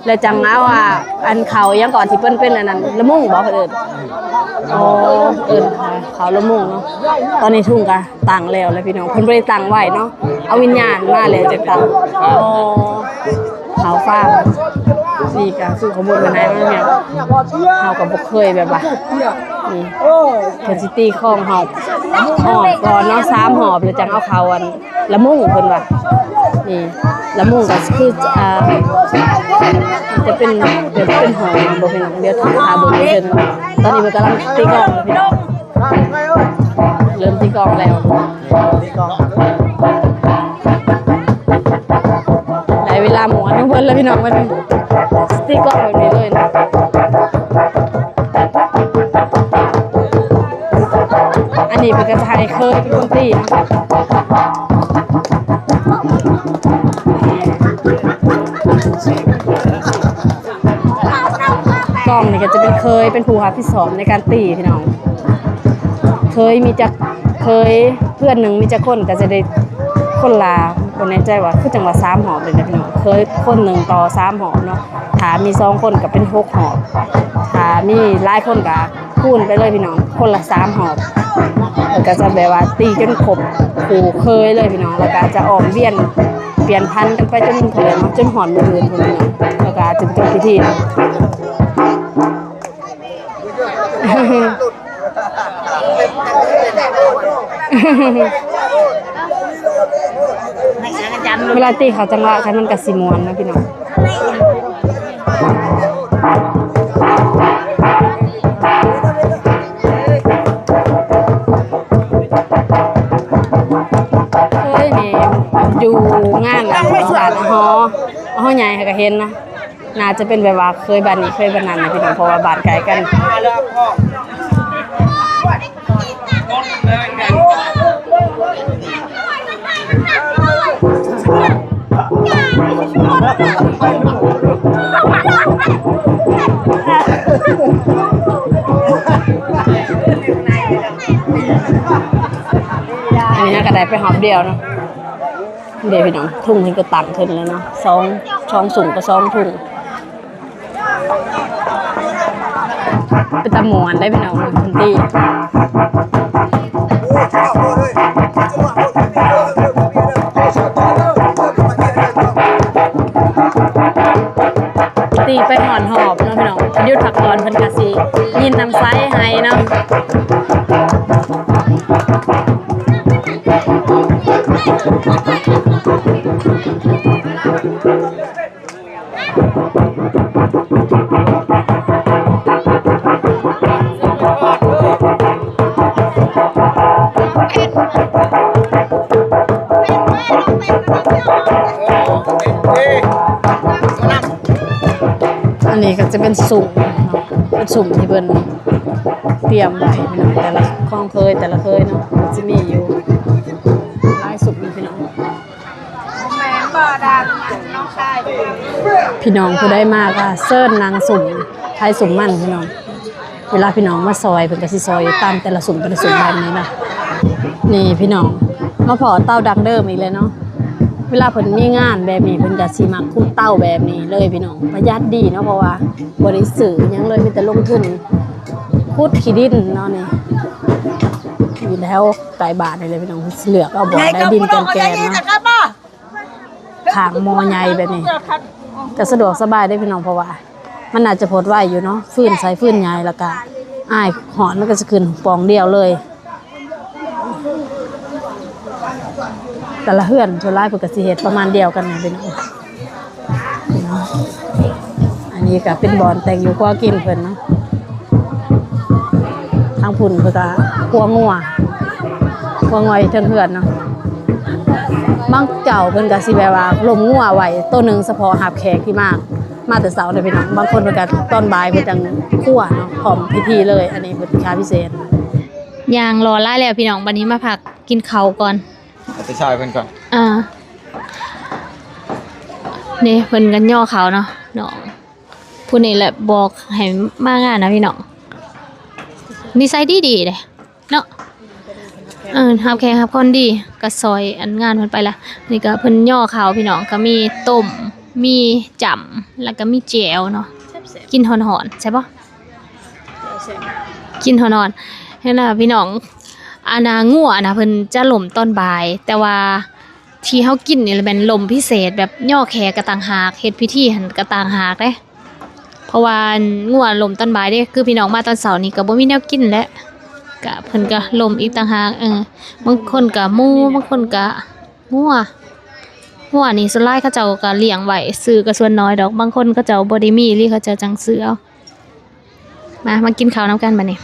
ล้วจังเอาว่าอันเขายังก่อนที่เพิ่นเป็นอันนั้นละมุงบ่เพิ่นโอ้เขาละมุงเนาะตอนนี้ทุ่งก็ตั้งแล้วพี่น้องเพิ่นบ่ได้ตั้งไว้เนาะเอาวิญญาณมาแล้วจะตั้งโอ้เขาฟ้านี่ก็คือข้อมูลกันได้มาเนี่ยเฮาก็บ่เคยแบบว่านี่เพิ่นสิตีข้องหอบก่อนเนาะ3หอบแล้วจังเอาเขาอันละมุงเพิ่นว่านี่ละมุงก็คือจะเป็นหอมบ่พี่น้องเดี๋ยวถาเบิ่งเพิ่นตอนนี้มันกำลังตีกลองพี่น้องเริ่มตีกลองแล้วตีกลองได้เวลาหมวนของเพิ่นแล้วพี่น้องมันตีกลองแบบนี้เลยนะอันนี้เป็นกระชายเคยเป็นคนตีนะกล้องนี่ก็จะเป็นเคยเป็นผู้หาที่สอนในการตีพี่น้องเคยเพื่อนหนึ่งมีจะคนก็จะได้คนลาคนในใจว่าคือจังหวัด3หอบเลยนะพี่น้องเคยคนหนึ่งต่อ3หอบเนาะถ้ามี2คนก็เป็น6หอบถ้ามีหลายคนก็คูณไปเลยพี่น้องคนละ3หอบแล้วก็จะแบบว่าตีจนครบผู้เคยเลยพี่น้องแล้วก็จะออกเวียนเปลี่ยนพันกันไปจนเถิดจนหอนมืออื่นพี่น้องแล้วก็จนจบพิธีเวลาตีเขาจังหวะกันมันกับสิมวนนะพี่น้องเคยนี่อยู่งานอะสารหอใหญ่ก็เห็นนะน่าจะเป็นแบบว่าเคยบ้านนี้เคยบ้านนั้นนะพี่น้องเพราะว่าบ้านไกลกัน อันนี้น่ากระไดไปหอมเดียวเนาะเดี๋ยวพี่น้องทุ่งมันก็ต่างขึ้นแล้วเนาะช่องสูงก็2 ทุ่งเป็นตะหมวนได้พี่น้องคุณตีตีไปหอนหอบเนาะพี่น้องยุดผักก่อนเพิ่นกะสิยินน้ำไซให้เนาะอันนี้ก็จะเป็นสุ่มเป็นสุ่มที่เพิ่นเตรียมไว้พี่น้องแต่ละข้องเคยแต่ละเคยเนาะจะมีอยู่หลายสุ่มพี่น้องแม่บ่ดังน้องชายพี่น้องผู้ได้มากก็เซิร์นนางสุ่มไทยสุ่มมันพี่น้องเวลาพี่น้องมาซอยเพิ่นก็สิซอยตามแต่ละสุ่มแบบนี้นะนี่พี่น้องมาพอเต้าดังเดิมอีกเลยเนาะเวลาเพิ่นมีงานแบบนี้เพิ่นก็สิมักคุดเต้าแบบนี้เลยพี่น้องประหยัดดีเนาะเพราะว่าบ่ได้ซื้อหยังเลยมีแต่ลงทุนคุดขี้ดินเนาะนี่อยู่แล้วไกลบาทนี่เลยพี่น้องเหลือกเอาบ่อได้ดินแกนๆเนาะขางมอใหญ่แบบนี้ก็สะดวกสบายได้พี่น้องเพราะว่ามันอาจจะพดไว้อยู่เนาะฟืนใส่ฟืนใหญ่แล้วก็อ้ายหอนมันก็จะขึ้นปองเดียวเลยแต่ละเฮือนส่วนหลายเพิ่นก็สิเฮ็ดประมาณเดียวกันนี่พี่น้องอันนี้ก็เป็นบ่อนแต่งอยู่ครัวกินเพิ่นเนาะทางพุ่นเพิ่นก็ครัวงัวอยู่เทิงเฮือนเนาะบางเจ้าเพิ่นก็สิแบบว่าลมงัวไว้ตัวนึงเฉพาะรับแขกที่มาแต่เช้าเด้อพี่น้องบางคนเพิ่นก็ตอนบ่ายเพิ่นจังคั่วเนาะพร้อมพิธีเลยอันนี้เพิ่นค่าพิเศษย่างรอล่าแล้วพี่น้องวันนี้มาพักกินข้าวก่อนไปชายเพิ่นก่อนนี่เพิ่นกันย่อเขาเนาะน้องผู้นี้แหละบอกให้มางานนะพี่น้องนิสัยดีเด้เนาะฮับแขกฮับคนดีก็ซอยอันงานเพิ่นไปละนี่ก็เพิ่นย่อเขาพี่น้องก็มีต้มมีจ่ำแล้วก็มีแจ่วเนาะกินหอนๆใช่ปะกินหอนๆนั่นน่ะพี่น้องอานางัวนะเพิ่นจะล่มตอนบ่ายแต่ว่าที่เฮากินนี่เป็นลมพิเศษแบบย่อแขกกระต่างหากเฮ็ดพิธีหันกระต่างหากเด้เพราะว่างัวลมตอนบ่ายเด้คือพี่น้องมาตอนเช้านี่ก็บ่มีแนวกินแล้วก็เพิ่นก็ลมอีกต่างหากบางคนก็หมูบางคนก็งัวนี่ส่วนหลายเขาเจ้าก็เลี้ยงไว้ซื้อก็ส่วนน้อยดอกบางคนเขาเจ้าบ่ได้มีหรือเขาเจ้าจังซื้อเอามากินข้าวนํกันบัดนี้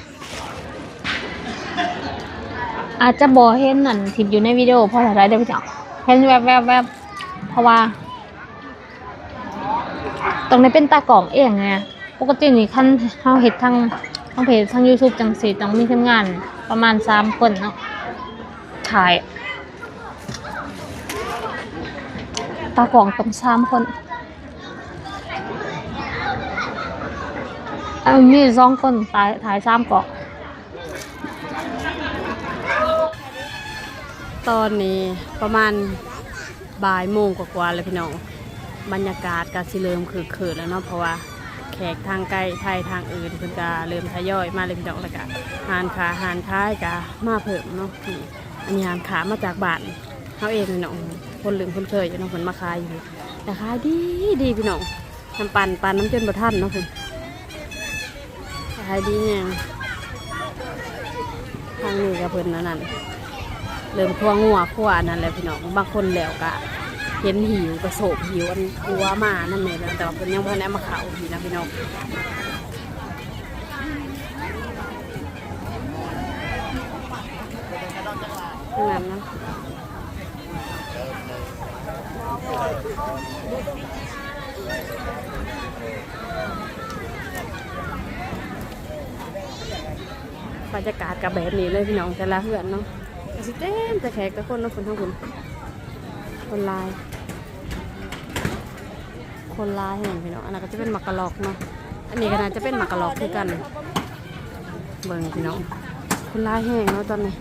อาจจะบ่เห็นนั่นที่อยู่ในวิดีโอเพราะอะไรได้พี่น้องเห็นแวบๆเพราะว่าตรงนี้เป็นตากล่องเองไงปกตินี่คันเฮาเฮ็ดทางเพจทาง YouTube จังซี่ต้องมีทีมงานประมาณ3คนเนาะถ่ายตากล่องต้อง3คนมี2คนถ่าย3กล่องตอนนี้ประมาณบ่ายโมงกว่าๆเลยพี่น้องบรรยากาศก็สิเริ่มคือเขินแล้วเนาะเพราะว่าแขกทางไกลไทยทางอื่นเพิ่นก็เริ่มทยอยมาเลยพี่น้องแล้วก็หานขาหานท้ายก็มาเพิ่มเนาะพี่อันนี้หานขามาจากบ้านเฮาเองพี่น้องคนลืมคนเคยอยู่เนาะเพิ่นมาขายอยู่แต่ขายดีพี่น้องน้ำปั่นน้ำจนบ่ทันเนาะเพิ่นขายดีเนี่ยทางนี้ก็เพิ่นนั่นเริ่มคั่วงัวคั่วนั่นแหละพี่น้องบางคนแล้วก็เห็นหิวกระโศกหิวอันกัวมานั่นเองแต่ว่าเพิ่นยังบ่ได้มาเข้าพี่นะพี่น้องนั่นนะบรรยากาศกับแบบนี้เลยพี่น้องแต่ละเพื่อนเนาะสิเต้นแต่แขกแต่คนเนาะคนทั้งคนลาย คนร้ายเห็นพี่น้องอันนั้นก็จะเป็นหมักกะลอกเนาะอันนี้ก็น่าจะเป็นหมักกะลอกคือกันเบิ่งพี่น้องคนร้ายแห้งเนาะตอนนี้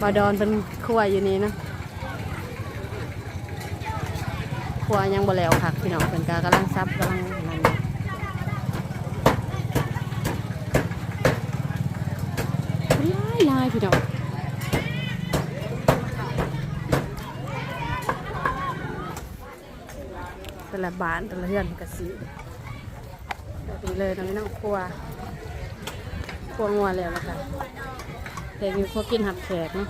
บาดอนเป็นครัวอยู่นี่นะครัวยังบ่แล้วค่ะพี่น้องเป็นกำลังซับกำลังนั่นลายพี่น้องแต่ละบ้านแต่ละเรือนกระสีแบบนี้เลยนะพี่น้องครัวงัวแล้วล่ะค่ะแต่มีพวกกินหับแขกเนาะ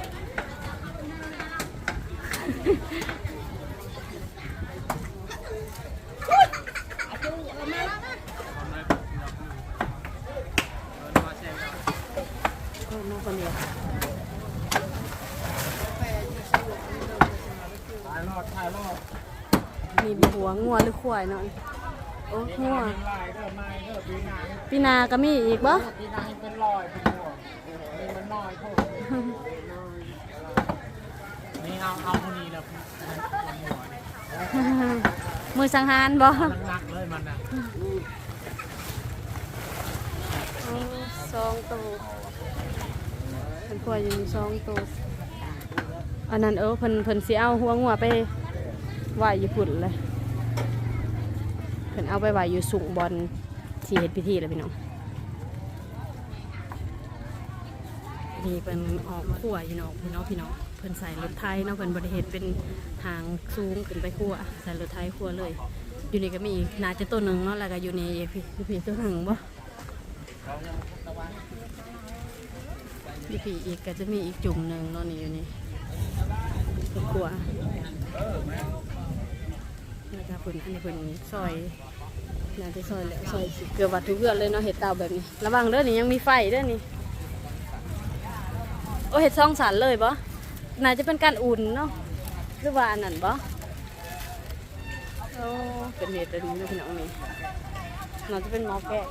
น้องคนเดียวมีหัวงัวหรือควายเนาะโอ้งัวปีนาก็มีอีกบ่มือสังหารบ่สองตัวเป็นควายอยู่สองตัวอันนั้นเพิ่นสิเอาหัวงัวไปไหวอยู่พุ่นเลยเพิ่นเอาไปไหวอยู่สูงบอลที่เฮ็ดพิธีแล้วพี่น้องนี่เป็นออกขั้วอยู่เนาะพี่น้องเพิ่นใส่รถไทยเนาะเพิ่นบริเหตุเป็นทางสูงขึ้นไปขั้วใส่รถไทยขั้วเลยอยู่นี่ก็มีน่าจะตัวหนึ่งเนาะแล้วก็อยู่ในพี่ตัวหนึ่งบ่พี่อีกก็จะมีอีกจุ่มหนึ่งเนาะนี่อยู่นี่ขั้วนะครับเพิ่นอันนี้เพิ่นซอยน่าจะซอยแล้วซอยเกือบวัตถุเกือบเลยเนาะเห็ดเตาแบบนี้ระวังเด้อนี่ยังมีไฟเด้อนี่โอ้เห็ดซองสารเลยบ่น่าจะเป็นการอุ่นเนาะหรือว่าอันนั้นบ่โอ้เป็นเห็ดแบบนี้นะพี่น้องนี่น่าจะเป็นหม้อแกง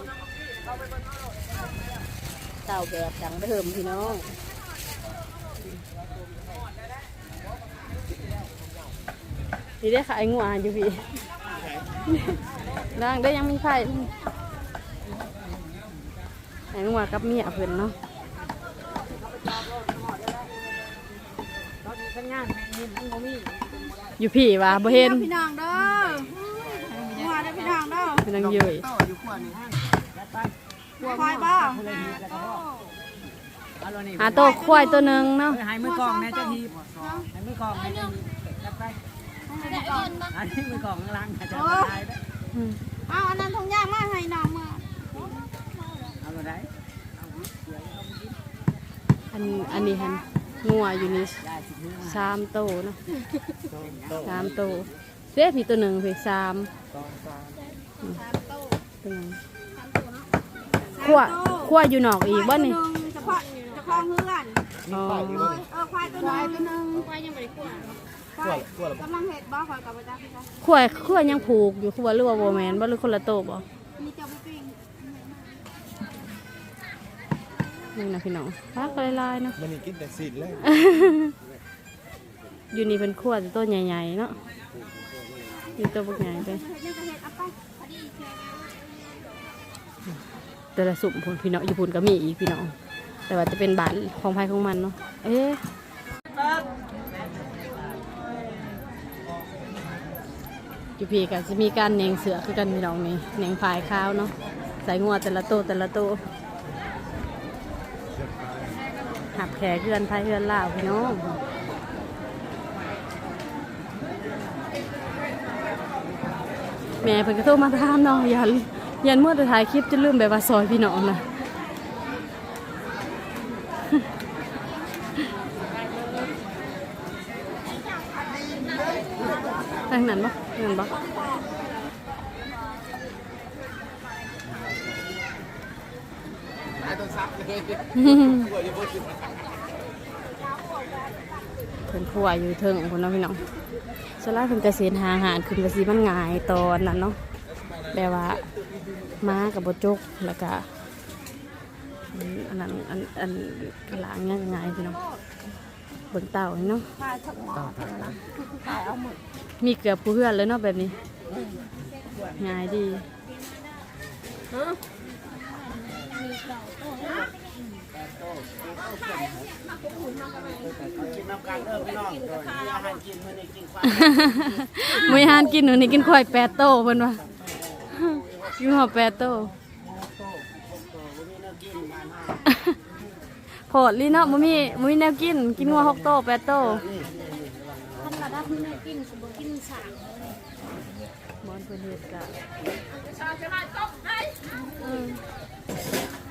เตาแบบดังเดิมพี่น้องนี่ได้ขายงัวอยู่พี่ดังได้ยังมีไฟขายงัวกับเมียเพิ่นเนาะอยู่พี่วะบ่เห็นพี่น้องเด้อหัวได้พี่น้องเด้อ พี่น้องเยยควายบ่ หาตัวควายตัวหนึ่งเนาะ ให้มือกองแม่เจ้าทีให้มือกองแม่เจ้าทีจับไปอันนี้มือกองล้างจะตายได้เอาอันนั้นทงยากมากให้น้องมาเอาอะไร อันนี้ฮันงัวอยู่นี่3ตัวเนาะ3ตัวเสียพี่ตัวหนึ่งพี่3ตัวนึงขั้วอยู่นอกอีกบ่นี่เฉพาะเฉพาะเฮือนควายตัวนึงควายยังไม่ได้ควายกำลังเห็ดบ่ควายกับจ้าพี่จ้าขั้วยังผูกอยู่ขั้วหรือว่าโบแมนบ่หรือคนละโตบ่มีเจ้าบุปิ้งนี่นะพี่น้องพักลายๆเนาะมันนี่กินแต่สินเลย อยู่นี่เป็นขั้วตัวใหญ่ๆเนาะมีตัวพวกใหญ่ไปแต่ละสุ่มพุ่นพี่น้องอยู่พุ่นก็มีอีกพี่น้องแต่ว่าจะเป็นบ้านของภายของมันเนาะอยู่พี่ก็จะมีการเนียงเสือคือกันพี่น้องนี่เนียงพายข้าวเนาะใส่งัวแต่ละโตหับแขกเพื่อนพายเพื่อนล่าพี่น้องแม่เพิ่นก็โทรมาถามเนาะยันเมื่อจะถ่ายคลิปจะลืมแบบว่าซอยพี่น้องนะทางนั้นบ่เงินบ่เพิ่นคั่วอยู่เทิงคนน้องพี่น้องสลายเพิ่นกระเซ็นหาอาหารขึ้นกระสีมันง่ายตอนนั้นเนาะแบบว่าม้ากับบจกแล้วก็อันนั้นอันกระหลังง่ายพี่น้อง เบิ่งเต่าเนาะมีเกือบผู้เพื่อนเลยเนาะแบบนี้ง่ายดีมื้อหานกินหนูนี่กินควาย8โตเพิ่นว่าอยู่หอ8โตโพดลีเนาะบ่มีแนวกินงัว6โต8โตท่านระดับมีแนวกินสิบ่กินสางบ่เพิ่นเฮ็ดกะ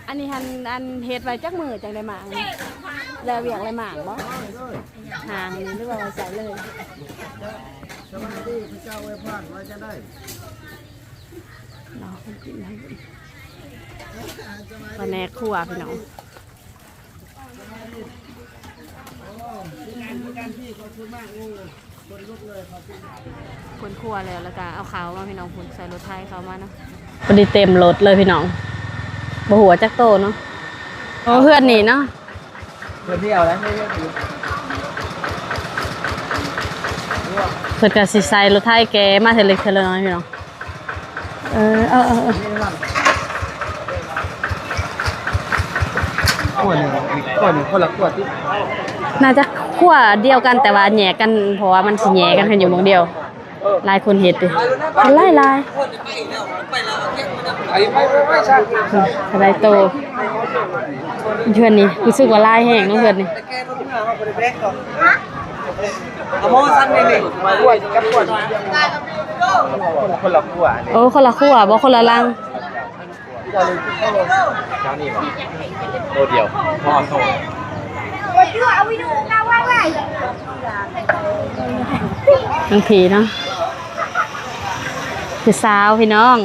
อันนี้อันเฮ็ดไว้จักมื้อจังได้หมางแล้วเวียกอะไรหมางบ่หางนี่หรือว่าไว้ใส่เลยสวัสดีพระเจ้าไว้พรไว้จะได้เนาะกินให้ปลาแหนกคั่วพี่น้องคนคั่วแล้วก็เอาเขามาพี่น้องคุณใส่รถไทยเขามาเนาะพอดีเต็มรถเลยพี่น้องบ่หัวจักโตเนาะโอ้เพื่อนนี่เนาะเพื่อนที่เอาแล้วเพื่อนก็สิใส่รถไทยแกมาเทเล็กเทเลน้อยพี่น้องคนละขวดที่น่าจะขั้วเดียวกันแต่ว่าแหย่กันเพราะว่ามันสิแหย่กันอยู่วงเดียวหลายคนเฮ็ดดิหลายอะไรโตเพื่อนนี่รู้สึกว่าลายแห้งเนาะเพื่อนนี่เอาโม่สั้นนี่มาด้วยกับขวดคนละขั้วโอ้คนละขั้วบ่คนละลังเจ้านี่บ่ตัวเดียวพอโตทั้งผีเนาะคือสาวพี่น้อง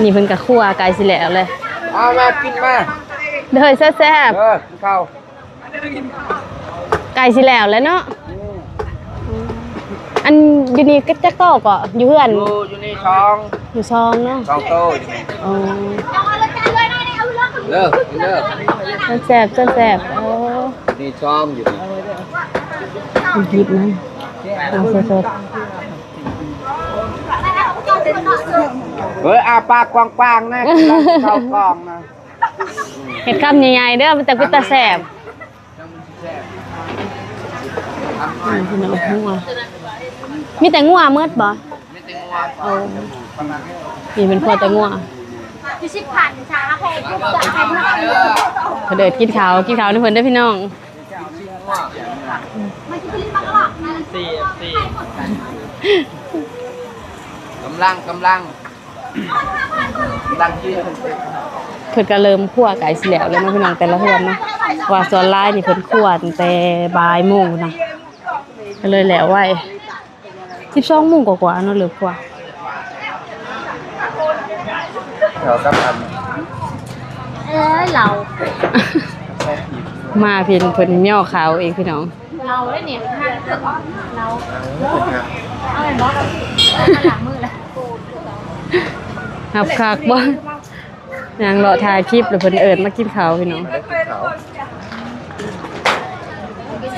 นี่เพิ่นกะคั่วไก่สิแล้วเลยเอามากินมาเด้อแซ่บกินข้าวไก่สิแล้วแล้วเนาะอันอยู่นี่ก็จักโตก็อยู่เพื่อนอยู่ในช่องอยู่ช่องเนาะช่องโตอ๋อเลิกแซ่บโอ้นี่ช่องอยู่นี่หยิบนะเอาสดเฮ้ยอาปากกว้างๆนะเข้ากล่องนะเห็ดคำใหญ่ๆเด้อมันจะเป็นตาแสบพี่น้องงัวมีแต่งัวมืดบ่มีแต่งัวนี่เป็นพอแต่งัวเดินกินข้าวนี่เพิ่นได้พี่น้องกำลังที่เพิ่นก็เริ่มคั่วไก่สิแล้วแล้วนะพี่น้องแต่ละเฮือนเนาะว่าส่วนหลายนี่เพิ่นคั่วตั้งแต่บ่ายโมงนะก็เลยแล้วไว้12 โมงกว่าๆเนาะเริ่มคั่วเราก็ทเรามาเพิ่นย่อขาวเองพี่น้องเราได้เนี่ยเราเอาเป็นบอสหลังมือเลยหับคักบ่นางรอถ่ายคลิปหรือเพิ่นเอิ้นมากินข้าวพี่น้อง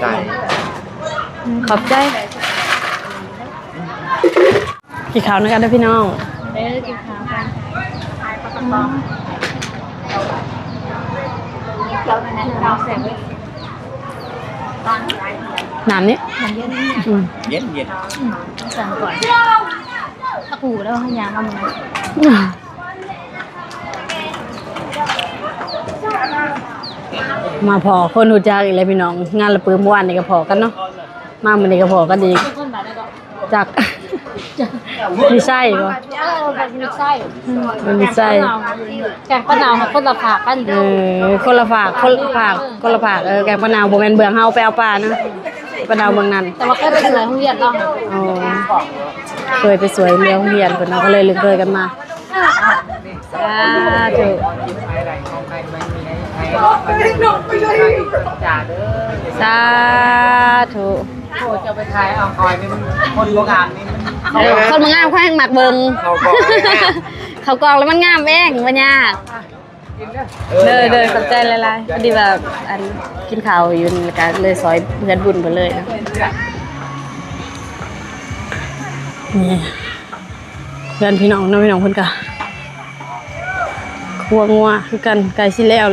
ใส่ขอบใจกินข้าวด้วยกันเด้อพี่น้องกินข้าวกันน้ำนี้เย็นสั่งก่อนถ้าปูแล้วให้ยามามึงมาพอคนหูจักอีกเลยพี่น้องงานละปื้มวันนี่ก็พอกันเนาะมามื้อนี้ก็พอกันอีกจักมีไส้บ่มีไส้มีไส้แกงปะนาวคนละผักกันคนละฝากแกงปะนาวบ่แม่นเบืองเฮาไปเอาปลานะปะนาวเมืองนั้นแต่ว่าเคยไปสวยโรงเรียนเนาะอ๋อเคยไปสวยเรียนโรงเรียนเพิ่นเนาะก็เลยลึกเลยกันมาสาธุสาธุโอ้จะไปถ่ายเอาคอยนี่คนโบราณนี่คนมันงามแข้งหมักเบิงเขากองแล้วมันงามเองมันยาก เด้อขอบใจหลายๆพอดีว่าอันกินข้าวอยู่นี่ก็เลยซอยเพื่อนบุญไปเลยนะนี่เพื่อนพี่น้องเนาะพี่น้องเพิ่นก็คั่วงัวคือกันไก่สิแล้ว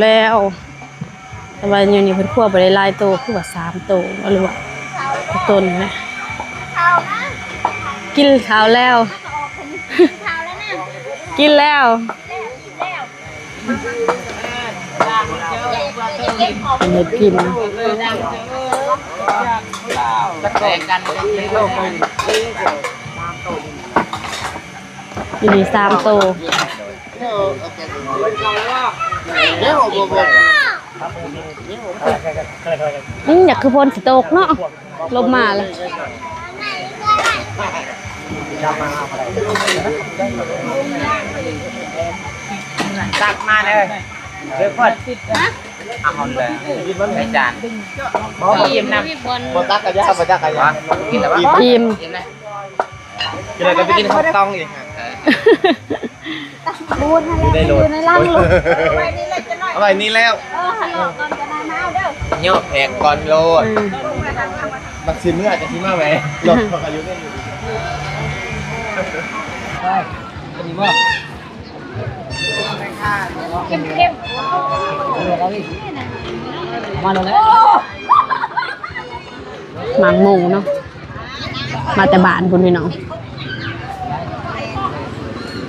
แต่ว่าอยู่นี่เพิ่นคั่วบ่ได้หลายโตคือว่า3โตหรือว่าต้นนะกินข้าวแล้วกินแล้วเม็ดกินอยู่นี่3โตอยากคือพลสิตกเนาะลมมาเลยตักมาเลยเดี๋ยวก่อนเอาหอนเลยใส่จานอิ่มนะบ่ตักกะยาบ่ตักกะยากินแล้วบ่อิ่มกินเลยก็ไปกินข้าวต้องอีกบูนอะไรอยู่ในร่างลูกไว้นี่เลยจะหน่อย เอาไว้นี่แล้วฮัลโหลก่อนจะได้มาเด้อ โยกแหกก่อนโลดบักสิเมื่อจะสิมาไหมรถบักอายุได้อยู่อันนี้บ่เข้มมาแล้ว หมังหมูเนาะมาแต่บ้านพุ่นพี่น้อง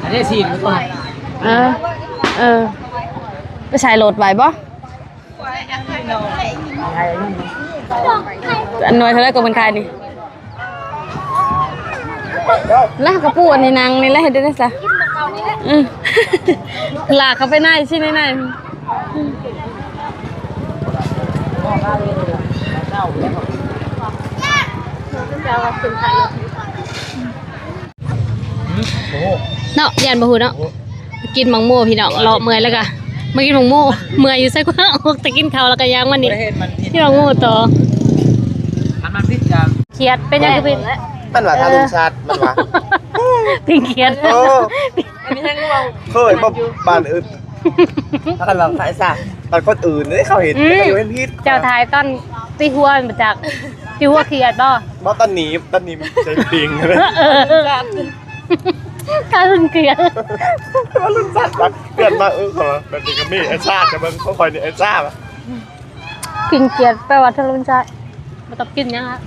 อันนี้สิมันตัวไปใช้รถไว้บ่อันน้อยเท่าไรก็เป็นใครนี่แล้วกระปูอันนี้นางนี่แหละเห็นได้ซะลากเขาไปไหนใช่ไหนเนาะยันบ่ฮู้เนาะกินมังโม่พี่น้องเลาะเมื่อยแล้วก็มากินมังโม่เมื่อยอยู่ไสกว่าออกแต่กินข้าวแล้วก็ย่างมันนี่ที่มังโม่ต่อมันพิษจังเครียดเป็นยังคือเป็นมันว่าทารุณสัตว์มันว่า พิงเครียดอันนี้ให้ง่วงเคยบ่บ้านอื่นถ้ากันเราขายซะตอนคนอื่นนี่เขาเห็นก็อยู่เห็นพิษ เจ้าทายต้นตีหัวมาจากตีหัวเครียดบ่บ่ตอนนี้ใช้ปิงเลย การรุนเครียด ว่ารุ่นสัตว์เปลี่ยนมาขอแบบนี้ก็มีไอ้ชาติแต่มันเขาคอยนี่ไอ้ชาติอ่ะ พิงเครียดแปลว่าทารุณใจบ่ต้องกินยังฮะ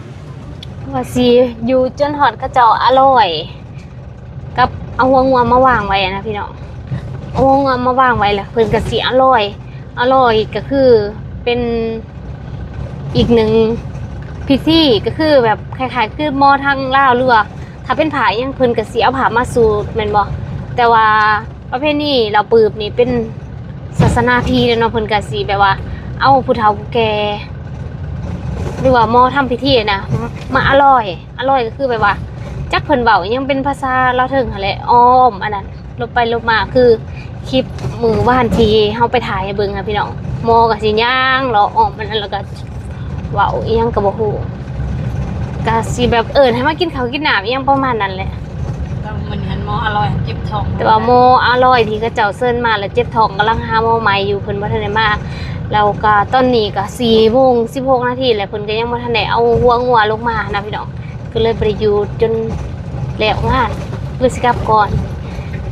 ว่าสิอยู่จนฮอดกระเจ้าอร่อยกับเอาหัวงัวมาวางไว้นะพี่น้องเอาหัวงัวมาวางไว้แล้วเพิ่นก็สิอร่อยก็คือเป็นอีกหนึ่งพิธีก็คือแบบคล้ายๆคือหม้อทางลาวหรือว่าถ้าเป็นผายังเพิ่นก็สิเอาผ้ามาสูทแม่นบ่แต่ว่าประเภทนี้เราปืบนี่เป็นศาสนาพีเนาะเพิ่นก็สิแบบว่าเอาผู้เฒ่าผู้แก่หรือว่าหม้อทำพิธีนะมาอร่อยก็คือแบบว่าจักเพิ่นเว้ายังเป็นภาษาลาวเทิงหั่นแหละอ้อมอันนั้นลบไปลบมาคือคลิปมือว่านที่เฮาไปถ่ายให้เบิ่งนะพี่น้องหม้อก็สิย่างเลาะอ้อมอันนั้นแล้วก็เว้าอีหยังก็บ่ฮู้ก็สิแบบให้มากินข้าวกินน้ำอีหยังประมาณนั้นแหละมันหันหม้ออร่อยเจ็บท้องแต่ว่าหม้ออร่อยที่เขาเจ้าเชิญมาแล้วเจ็บท้องกำลังหาหม้อใหม่อยู่เพิ่นบ่ทันได้มาแล้วก็ตอนนี้ก็4:16 นาทีแล้วเพิ่นก็ยังบ่ทันได้เอาหัวงัวลงมานะพี่น้องก็เลยบ่ได้อยู่จนแล้วงานคือสิกลับก่อน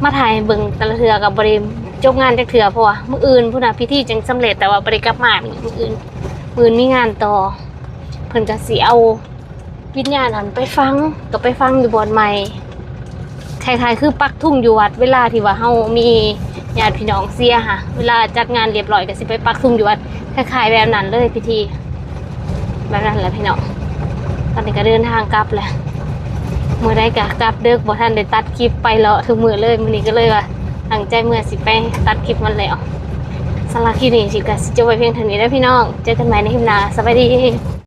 มาถ่ายเบิ่งแต่ละเทื่อก็บ่ได้จบงานจักเทื่อเพราะว่ามื้ออื่นพุ่นน่ะพิธีจังสำเร็จแต่ว่าบ่ได้กลับมามื้ออื่นมีงานต่อเพิ่นก็สิเอาวิญญาณหันไปฟังอยู่บ่อนใหม่คล้ายๆคือปักทุ่งอยู่วัดเวลาที่ว่าเฮามีญาติพี่น้องเสียค่ะเวลาจัดงานเรียบร้อยก็สิไปปักทุ่งอยู่วัดคล้ายๆแบบนั้นเลยพิธีแบบนั้นแหละพี่น้องตอนนี้ก็เดินทางกลับแล้วมื้อใดก็กลับเด้อบ่ทันได้ตัดคลิปไปเลาะทุกมื้อเลยมื้อนี้ก็เลยว่าตั้งใจมื้อสิไปตัดคลิปมันแล้วสำหรับคลิปนี้สิก็สิจบไว้เพียงเท่านี้เด้อพี่น้องเจอกันใหม่ในคลิปหน้าสวัสดี